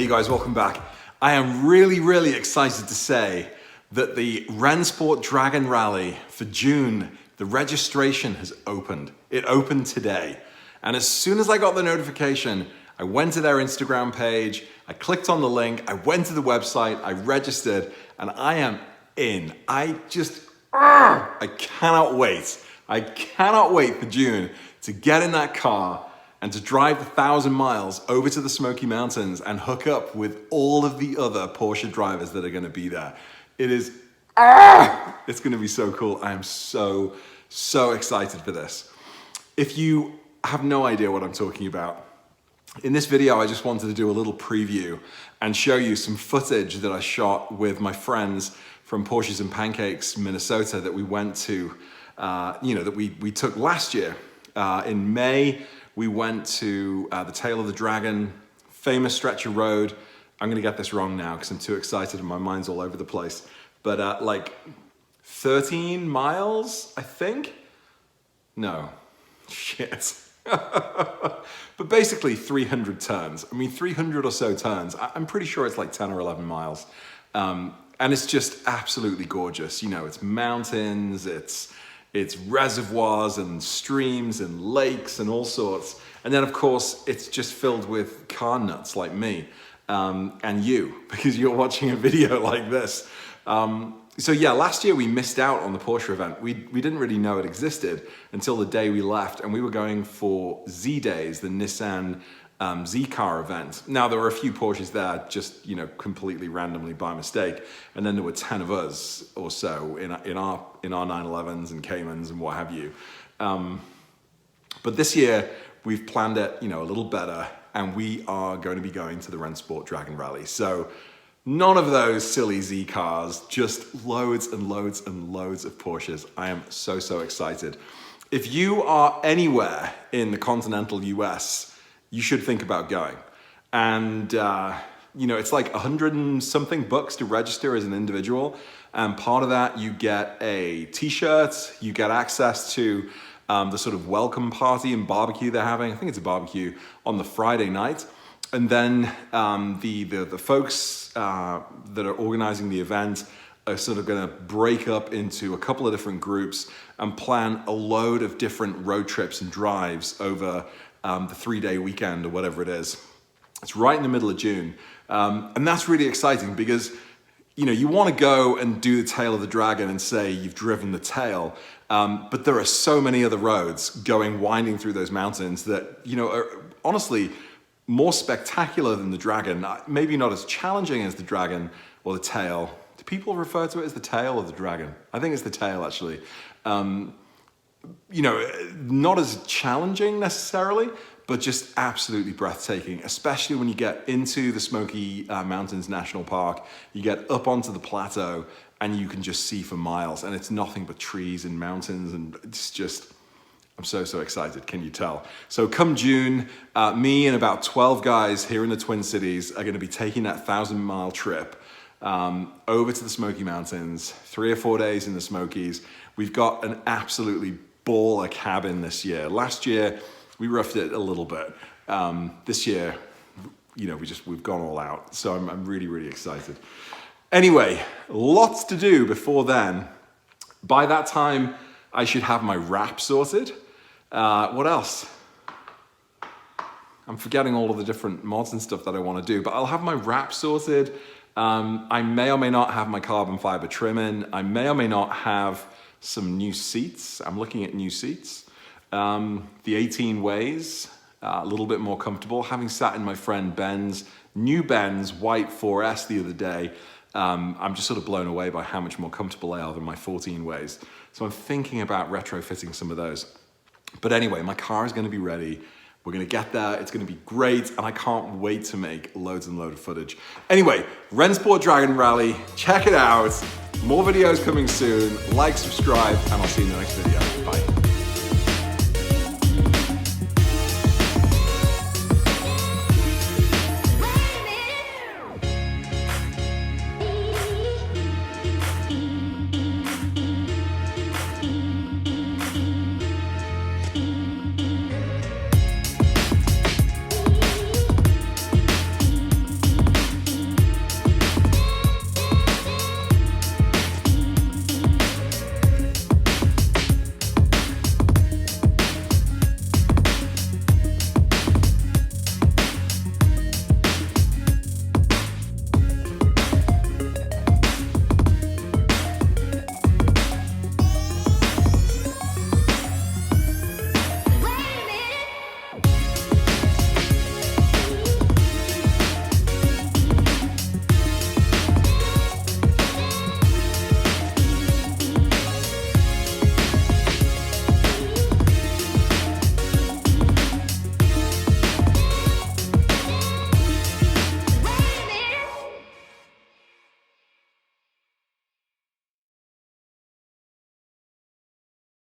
Hey you guys, welcome back. I am really excited to say that the Rennsport Dragon Rally for June, the registration has opened. It opened today. And as soon as I got the notification, I went to their Instagram page, I clicked on the link, I went to the website, I registered, and I am in. I cannot wait. I cannot wait for June to get in that car and to drive 1,000 miles over to the Smoky Mountains and hook up with all of the other Porsche drivers that are gonna be there. It's gonna be so cool. I am so excited for this. If you have no idea what I'm talking about, in this video, I just wanted to do a little preview and show you some footage that I shot with my friends from Porsches and Pancakes, Minnesota, that we went to, that we took last year. In May, we went to the Tail of the Dragon, famous stretch of road. I'm gonna get this wrong now because I'm too excited and my mind's all over the place. But like 13 miles, I think? No, shit. But basically 300 turns. I mean, 300 or so turns. I'm pretty sure it's like 10 or 11 miles. And it's just absolutely gorgeous. You know, it's mountains, it's reservoirs and streams and lakes and all sorts. And then of course, it's just filled with car nuts like me and you, because you're watching a video like this. So yeah, last year we missed out on the Porsche event. We didn't really know it existed until the day we left, and we were going for Z Days, the Nissan Z car event. Now there were a few Porsches there, just completely randomly by mistake, and then there were 10 of us or so in our 911s and Caymans and what have you. But this year we've planned it, a little better, and we are going to be going to the Rennsport Dragon Rally. So none of those silly Z cars, just loads and loads and loads of Porsches. I am so excited. If you are anywhere in the continental US, you should think about going. And it's like 100 and something bucks to register as an individual. And part of that, you get a t-shirt, you get access to the sort of welcome party and barbecue they're having. I think it's a barbecue on the Friday night. And then the folks that are organizing the event are sort of gonna break up into a couple of different groups and plan a load of different road trips and drives over the 3-day weekend or whatever it is. It's right in the middle of June. And that's really exciting because you want to go and do the Tail of the Dragon and say you've driven the Tail, but there are so many other roads winding through those mountains that are honestly more spectacular than the Dragon. Maybe not as challenging as the Dragon or the Tail. Do people refer to it as the Tail or the Dragon? I think it's the Tail, actually. Not as challenging necessarily, but just absolutely breathtaking, especially when you get into the Smoky Mountains National Park. You get up onto the plateau and you can just see for miles, and it's nothing but trees and mountains, and it's just, I'm so excited, can you tell? So come June, me and about 12 guys here in the Twin Cities are gonna be taking that 1,000-mile trip over to the Smoky Mountains, 3 or 4 days in the Smokies. We've got an absolutely baller cabin this year. Last year, we roughed it a little bit. This year, we've gone all out. So I'm really excited. Anyway, lots to do before then. By that time, I should have my wrap sorted. What else? I'm forgetting all of the different mods and stuff that I want to do, but I'll have my wrap sorted. I may or may not have my carbon fiber trim in. I may or may not have some new seats. I'm looking at new seats. The 18 ways, a little bit more comfortable. Having sat in my friend Ben's white 4S the other day, I'm just sort of blown away by how much more comfortable they are than my 14 ways. So I'm thinking about retrofitting some of those. But anyway, my car is going to be ready. We're going to get there. It's going to be great. And I can't wait to make loads and loads of footage. Anyway, Rennsport Dragon Rally. Check it out. More videos coming soon. Like, subscribe, and I'll see you in the next video. Bye.